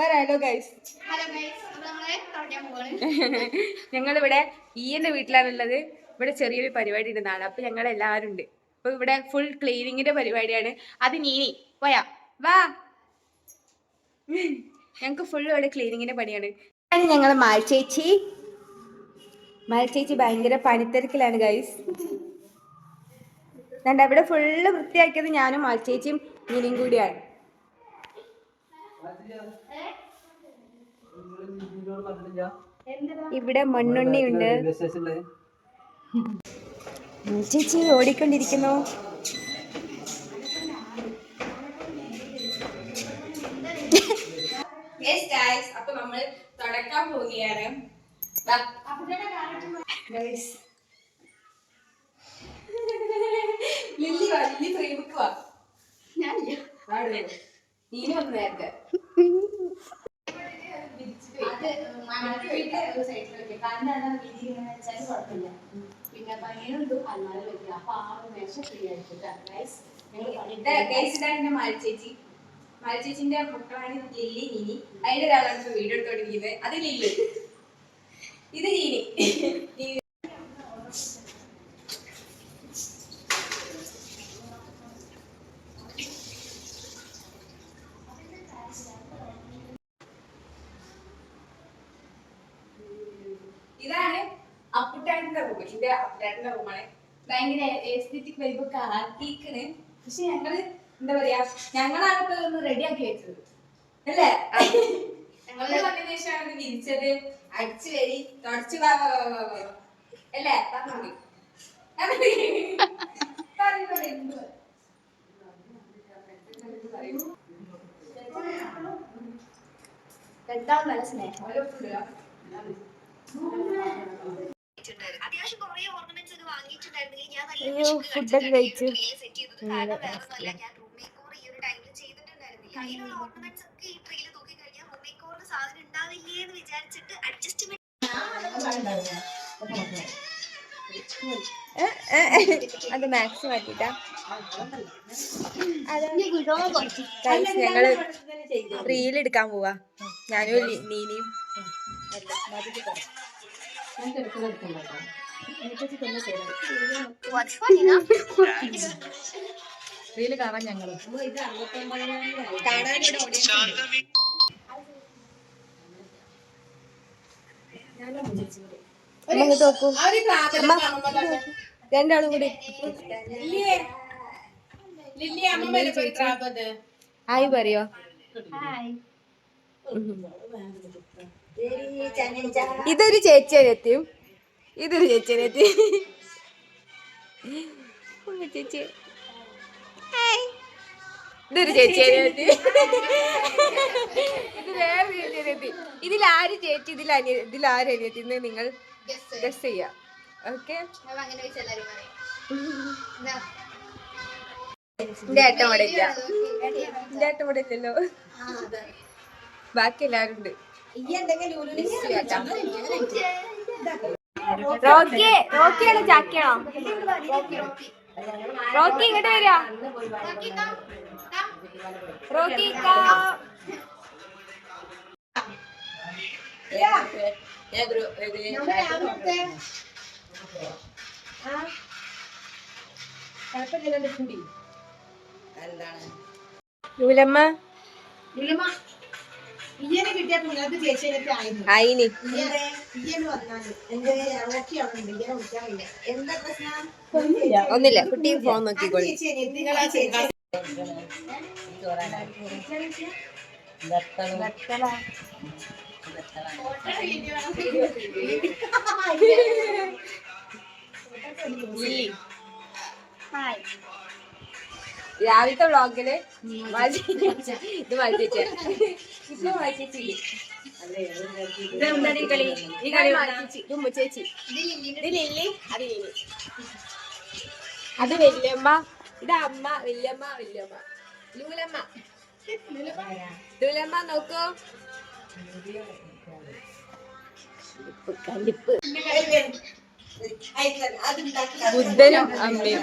Hello guys, ഞങ്ങളിവിടെ ഈയന്റെ വീട്ടിലാണുള്ളത്. ഇവിടെ ചെറിയൊരു പരിപാടി ഉണ്ടെന്നാണ്. അപ്പൊ ഞങ്ങൾ എല്ലാവരും ഉണ്ട്. അപ്പൊ ഇവിടെ ഫുൾ ക്ലീനിങ്ങിന്റെ പരിപാടിയാണ്. അത് നീനി പോയാ വാ, ഞങ്ങക്ക് ഫുൾ ഇവിടെ ക്ലീനിങ്ങിന്റെ പണിയാണ്. ഞങ്ങള് മാൽച്ചേച്ചി ഭയങ്കര പണിത്തിരക്കിലാണ് ഗൈസ്. ഇവിടെ ഫുള്ള് വൃത്തിയാക്കിയത് ഞാനും മാൽച്ചേച്ചിയും നീനിയും കൂടിയാണ്. ഇവിടെ മണ്ണുണ്ണിയുണ്ട്. ചേച്ചി ഓടിക്കൊണ്ടിരിക്കുന്നു. അപ്പൊ നമ്മൾ തുടക്കാൻ പോവുകയാണ്. ലില്ലി ഫ്രെയിമുക്ക് വാ. നീന് വന്നു നേരത്തെ. പിന്നെ പയ്യനുണ്ട് അല്ലാതെ വെക്കുക. അപ്പൊ ആ ഒരു മേശ ഫ്രീ ആയിട്ട് മാൽച്ചേച്ചിന്റെ മക്കളാണ് ലില്ലി നീനി. അതിന്റെ ഒരാളാണ് വീഡിയോ എടുത്തോണ്ടിരിക്കുന്നത്. അത് ലില്ലി, ഇത് നീനി. ഇതാണ് അപ്പുട്ടാന്റെ റൂം. ഇത് അപ്പുട്ടാന്റെ റൂമാണ്. ഭയങ്കര എസ്തെറ്റിക് വൈബൊക്കെ ആക്കിക്കണ്. പക്ഷെ ഞങ്ങള് എന്താ പറയാ, ഞങ്ങളാണ് ഇപ്പൊ ഒന്ന് റെഡി ആക്കി വെച്ചത് അല്ലേ? ഞങ്ങള് വന്നതിന് ശേഷമാണ് വിരിച്ചത്, അടിച്ചു വരി, തുടച്ചു അല്ലേ? പറഞ്ഞു എന്താ നല്ല സ്നേഹം. ഫുഡൊക്കെ കഴിച്ചു. അത് മാക്സ് മാറ്റിട്ടാ. ഞങ്ങള് റീൽ എടുക്കാൻ പോവാ, ഞാനും നീനിയും. റീല് കാണാൻ ഞങ്ങള് രണ്ടാളും കൂടി ഹായ് പറയോ? ഇതൊരു ചേച്ചിയനെത്തിയും ഇതൊരു ചേച്ചിയനെത്തി. ചേച്ചി ഇതൊരു ചേച്ചിയനെത്തി, ഇത് വേറെ ചേച്ചിയനെത്തി. ഇതിലാര് ചേച്ചി, ഇതിലാര് അനിയത്തിന്ന് നിങ്ങൾ ഗസ് ചെയ്യാം. ഓക്കെ, എന്റെ ഏട്ടൻ ഇവിടെ ഇല്ല. എന്റെ ഏട്ടൻ ഇവിടെ ഇല്ലല്ലോ. ബാക്കി എല്ലാരും ഉണ്ട്. റോക്കിയാണോ ചാക്കിയാണോ? റോക്കി ഇങ്ങോട്ട് വരിക. റോക്കി നൂലമ്മ അയിന് ഒന്നില്ല, കുട്ടി ഫോൺ നോക്കിക്കോളി. രാവിലത്തെ വ്ളോഗില് ഇത് വായിച്ചേച്ചി അത് വല്യമ്മ, ഇത് അമ്മ, വല്യമ്മ ലൂലമ്മ. ലൂലമ്മ നോക്കൂ, കലിപ്പ് ബുദ്ധനും അമ്മയും.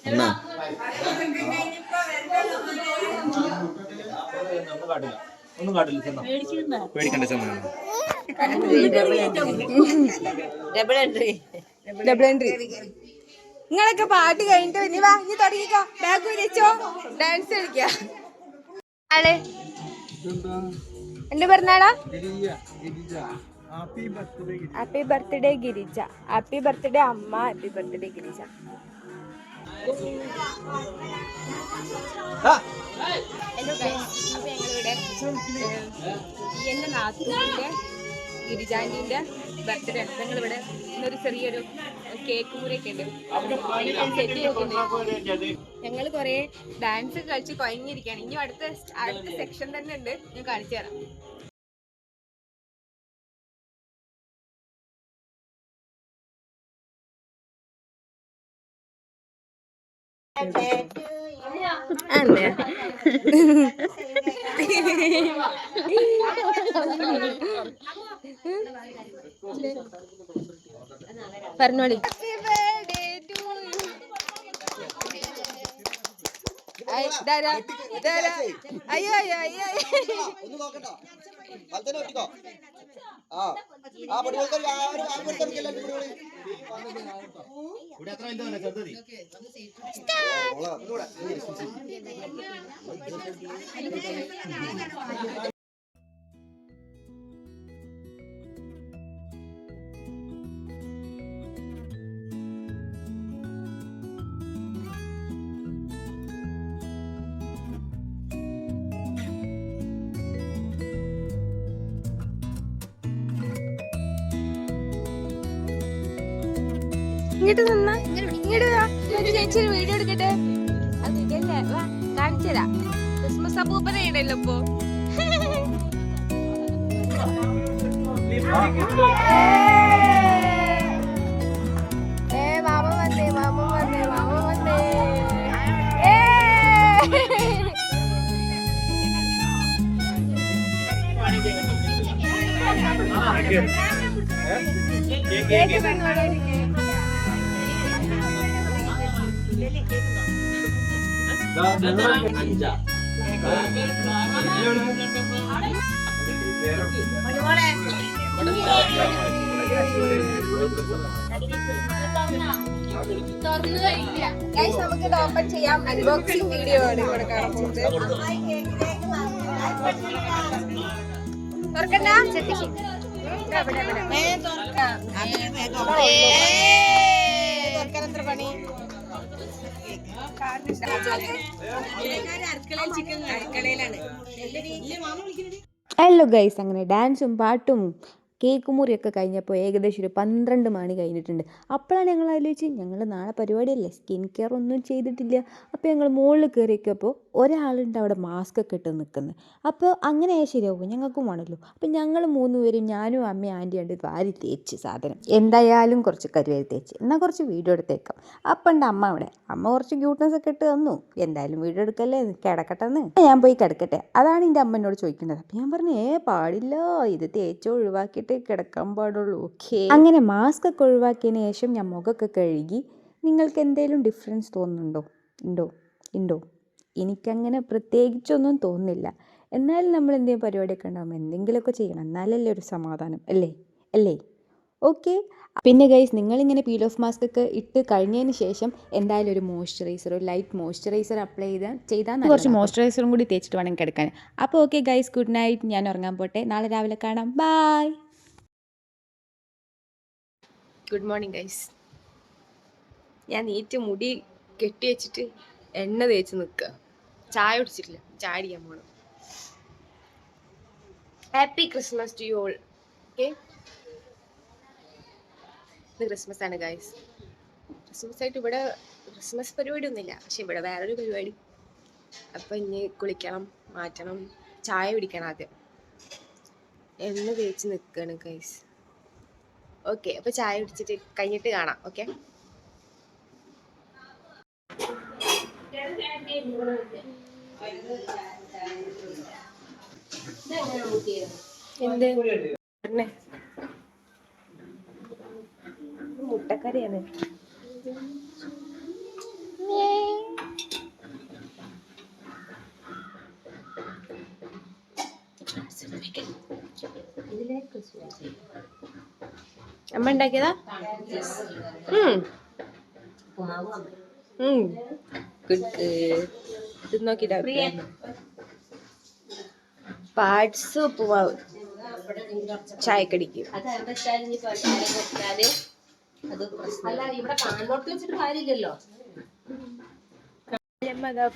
എന്നാ ഒന്നും കാട്ടില്ല പേടിക്കണ്ട ചെന്നാ ഡബിൾ എൻട്രി. നിങ്ങളൊക്കെ പാട്ട് കഴിഞ്ഞിട്ട് ഇനി വാ, ഇനി തുടങ്ങിക്കോ. ബാഗ് വെച്ചോ, ഡാൻസ് കളിക്ക. ആള് എന്റെ പറഞ്ഞാളാ. Happy birthday Girija. Happy birthday അമ്മ. Happy birthday Girija. Hello guys, അപ്പൊ ഞങ്ങളിവിടെ എന്റെ നാത്തൂന്റെ ഗിരിജാന്റിന്റെ ബർത്ത്ഡേ ആണ്. ഞങ്ങളിവിടെ ഇന്നൊരു ചെറിയൊരു കേക്ക് മുറിയൊക്കെ ഉണ്ട്. ഞങ്ങൾ കുറെ ഡാൻസ് ഒക്കെ കളിച്ച് കൊയങ്ങിയിരിക്കുകയാണ്. ഇനി അടുത്ത സെക്ഷൻ തന്നെ ഉണ്ട്, ഞാൻ കാണിച്ചു തരാം. പറഞ്ഞോളി. അയ്യോ അയ്യോ അയ്യോ ഇങ്ങോട്ട് നിന്നാ, ഇങ്ങോട്ട് വാ. ചേച്ചി ഒരു വീഡിയോ എടുക്കട്ടെ. അതില്ലേ വാ, കാണിച്ചരാ. ക്രിസ്മസ് അപ്പൂപ്പനായിട്ടല്ലോ ഇപ്പൊ. മാമ വന്നേ, മാമ വന്നേ, മാമ വന്നേ. നമുക്ക് ഓപ്പൺ ചെയ്യാം. അൺബോക്സിംഗ് വീഡിയോ ആണ് ഇവിടെ കാണാൻ പോകുന്നത്. തുറക്കണ്ട, തുറക്കാൻ പണി. ഹലോ ഗൈസ്, അങ്ങനെ ഡാൻസും പാട്ടും കേക്ക് മുറിയൊക്കെ കഴിഞ്ഞപ്പോൾ ഏകദേശം ഒരു 12 മണി കഴിഞ്ഞിട്ടുണ്ട്. അപ്പോഴാണ് ഞങ്ങൾ ആലോചിച്ച് ഞങ്ങൾ നാളെ പരിപാടിയല്ലേ, സ്കിൻ കെയർ ഒന്നും ചെയ്തിട്ടില്ല. അപ്പോൾ ഞങ്ങൾ മുകളിൽ കയറിയൊക്കെയപ്പോൾ ഒരാളുണ്ട് അവിടെ മാസ്ക് ഒക്കെ ഇട്ട് നിൽക്കുന്നത്. അപ്പോൾ അങ്ങനെ ശരിയാവും, ഞങ്ങൾക്കും വേണമല്ലോ. അപ്പോൾ ഞങ്ങൾ 3 പേരും, ഞാനും അമ്മയും ആൻറ്റിയും ഉണ്ട് വാരി തേച്ച് സാധനം. എന്തായാലും കുറച്ച് കരുവേരി തേച്ച് എന്നാൽ കുറച്ച് വീഡിയോ എടുത്തേക്കാം. അപ്പം ഉണ്ട് അമ്മ അവിടെ. അമ്മ കുറച്ച് ക്യൂട്ട്നെസ് ഒക്കെ ഇട്ട് തന്നു. എന്തായാലും വീഡിയോ എടുക്കല്ലേ, കിടക്കട്ടെന്ന്. ഞാൻ പോയി കിടക്കട്ടെ, അതാണ് എൻ്റെ അമ്മ എന്നോട് ചോദിക്കുന്നത്. അപ്പം ഞാൻ പറഞ്ഞു പാടില്ല, ഇത് തേച്ച് ഒഴിവാക്കിയിട്ട് കിടക്കാൻ പാടുള്ളൂ. ഓക്കെ. അങ്ങനെ മാസ്ക് ഒക്കെ ഒഴിവാക്കിയതിന് ശേഷം ഞാൻ മുഖമൊക്കെ കഴുകി. നിങ്ങൾക്ക് എന്തെങ്കിലും ഡിഫറൻസ് തോന്നുന്നുണ്ടോ? ഉണ്ടോ? എനിക്കങ്ങനെ പ്രത്യേകിച്ചൊന്നും തോന്നുന്നില്ല. എന്നാലും നമ്മൾ എന്തെങ്കിലും പരിപാടിയൊക്കെ ഉണ്ടാകുമ്പോൾ എന്തെങ്കിലുമൊക്കെ ചെയ്യണം, എന്നാലല്ലേ ഒരു സമാധാനം അല്ലേ? ഓക്കെ. പിന്നെ ഗൈസ്, നിങ്ങളിങ്ങനെ പീൽ ഓഫ് മാസ്ക് ഒക്കെ ഇട്ട് കഴിഞ്ഞതിന് ശേഷം എന്തായാലും ഒരു മോയ്സ്ചറൈസർ, ഒരു ലൈറ്റ് മോയ്സ്ചറൈസർ അപ്ലൈ ചെയ്താൽ കുറച്ച് മോയ്സ്ചറൈസറും കൂടി തേച്ചിട്ട് വേണം കിടക്കാൻ. അപ്പോൾ ഓക്കെ ഗൈസ്, ഗുഡ് നൈറ്റ്. ഞാൻ ഉറങ്ങാൻ പോട്ടെ, നാളെ രാവിലെ കാണാം. ബൈ. Good morning guys. ഞാൻ നീറ്റ് മുടി കെട്ടി വെച്ചിട്ട് എണ്ണ തേച്ച് നിൽക്കുക. ചായ കുടിച്ചിട്ടില്ല, ചായ അടിക്കാൻ പോകണം. Happy Christmas to you all. Okay, ഇത് ക്രിസ്മസ് ആണ് ഗൈസ്. ക്രിസ്മസ് ആയിട്ട് ഇവിടെ ക്രിസ്മസ് പരിപാടി ഒന്നുമില്ല, പക്ഷെ ഇവിടെ വേറൊരു പരിപാടി. അപ്പം ഇനി കുളിക്കണം, മാറ്റണം, ചായ കുടിക്കണം. ആദ്യം എണ്ണ തേച്ച് നിൽക്കുകയാണ് ഗൈസ്. ഓക്കെ, അപ്പോൾ ചായ കുടിച്ചിട്ട് കഴിഞ്ഞിട്ട് കാണാം. ഓക്കെ. എന്ത് മുട്ട കരയാണ്. അമ്മ ഉണ്ടാക്കിയതാ? ഇത് നോക്കിട്ടാ പാർട്സ് ഉപ്പുമാവ് ചായക്കടിക്ക്.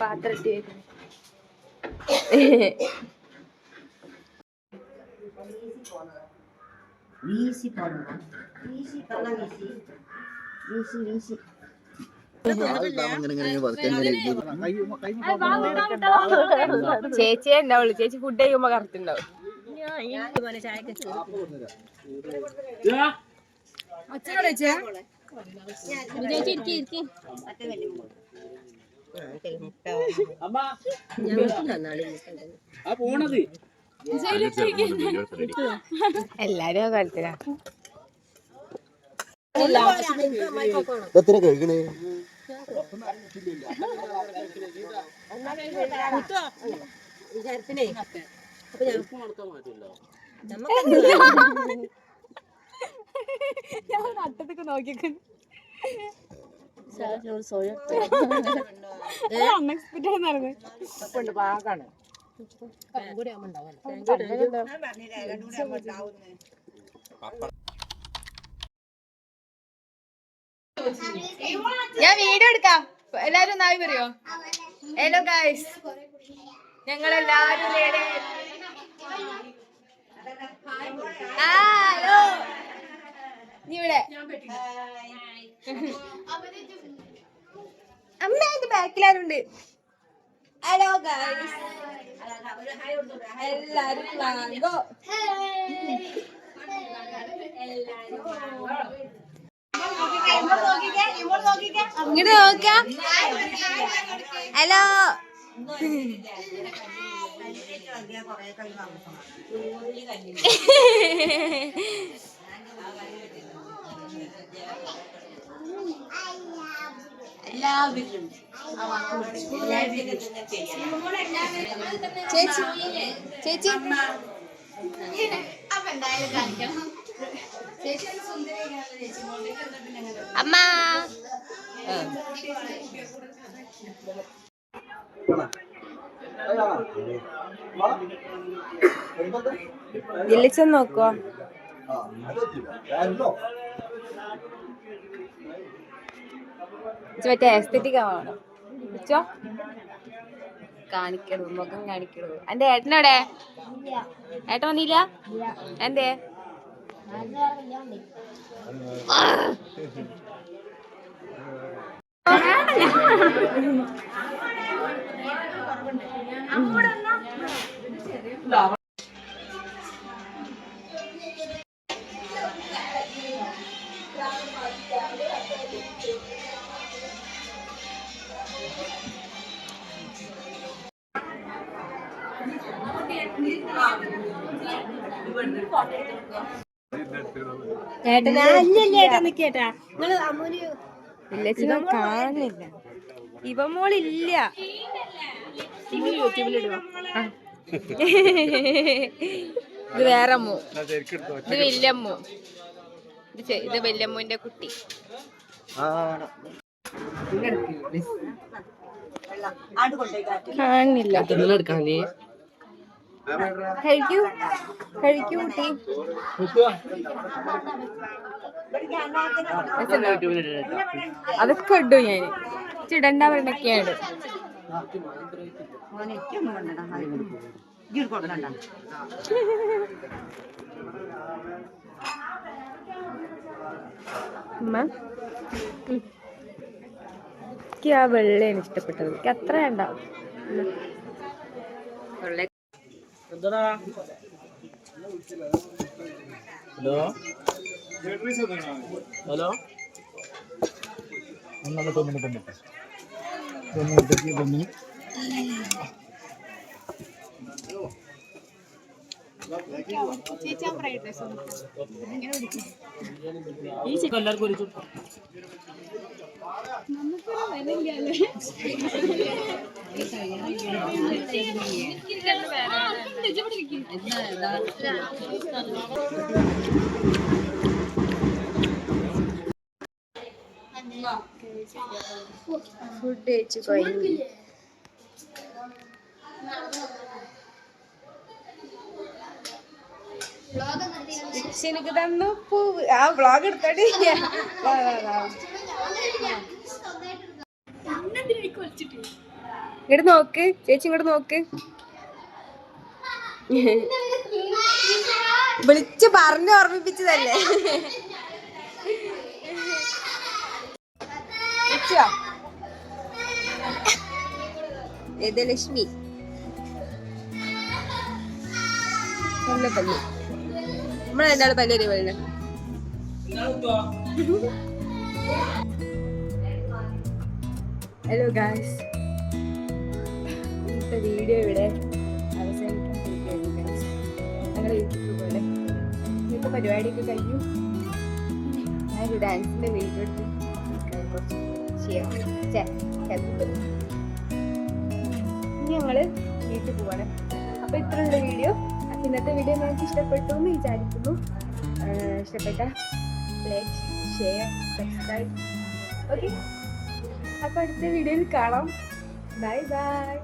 പാത്രത്തിൽ ചേച്ചിയെ ഉണ്ടാവുള്ളൂ. ചേച്ചി ഫുഡ് കഴിയുമ്പോ കറക്റ്റുണ്ടാവും. എല്ലാരും കറക്റ്റില്ല. എത്ര കഴിക്കണേ നട്ടത്തൊക്കെ നോക്കിക്കൊണ്ട് ഞാൻ വീഡിയോ എടുക്കാം. എല്ലാരും നായി പറയോ? ഹലോ ഗൈസ്, ഞങ്ങളെല്ലാരും ഹലോ. നീ ഇവിടെ അമ്മ എന്റെ ബാക്കിലാരുണ്ട്. ഹലോ ഗൈസ്, എല്ലാരും വാങ്ങോ. ഇങ്ങോട്ട് നോക്കാം. ഹലോ. ചേച്ചി ചേച്ചി അമ്മ വിളിച്ചൊന്ന് നോക്കുവോ? മറ്റേ എസ്തെറ്റിക് ആവണം. വെച്ചോ, കാണിക്കണു, മുഖം കാണിക്കണു. എന്റെ ഏട്ടനോടെ? ഏട്ടൻ വന്നില്ല? എന്തേ? കാണുന്നില്ല. ഇവ മോളില്ല. ഇത് വേറെ അമ്മു, ഇത് വല്യമ്മു, ഇത് വല്യമ്മുവിന്റെ കുട്ടി. കാണുന്നില്ല. കഴിക്കൂ കഴിക്കൂ കുട്ടി. അതൊക്കെ ഇട്ടു ഞാൻ. ചിടണ്ട പറഞ്ഞൊക്കെയാണ്. എനിക്ക് ആ വെള്ളയാണ് ഇഷ്ടപ്പെട്ടത്. എനിക്ക് അത്ര ഉണ്ടാവും. ഹലോ ഹലോ എല്ലാവർക്കും ഫുഡ് കഴിച്ചു കഴിഞ്ഞു. എനിക്ക് തന്നു പൂവ്. ആ വ്ളോഗ് എടുത്തോണ്ട് ഇങ്ങോട്ട് നോക്ക് ചേച്ചി, ഇങ്ങോട്ട് നോക്ക്. വിളിച്ച് പറഞ്ഞ് ഓർമ്മിപ്പിച്ചതല്ലേ. ഇത് ലക്ഷ്മി നല്ല പല്ല്. നമ്മളെന്താണ് പല്ലൊരു പല്ല്. ഹലോ ഗായ്സ്, ഇന്നത്തെ വീഡിയോ ഇവിടെ അവസാനിക്കാൻ പോവുകയാണ് ഗായ്സ്. ഞങ്ങളുടെ യൂട്യൂബ് പോലെ ഇന്നത്തെ പരിപാടിയൊക്കെ കഴിഞ്ഞു. ഞാനൊരു ഡാൻസിൻ്റെ വീഡിയോ എടുത്ത് കുറച്ച് ഇനി ഞങ്ങൾ വീട്ടിൽ പോവാണ്. അപ്പോൾ ഇത്രയുള്ള വീഡിയോ. അപ്പോൾ ഇന്നത്തെ വീഡിയോ നിങ്ങൾക്ക് ഇഷ്ടപ്പെട്ടു എന്ന് വിചാരിക്കുന്നു. ഇഷ്ടപ്പെട്ട ലൈക്ക്, ഷെയർ, സബ്സ്ക്രൈബ്. ഓക്കെ, അപ്പോൾ അടുത്ത വീഡിയോയിൽ കാണാം. Bye bye.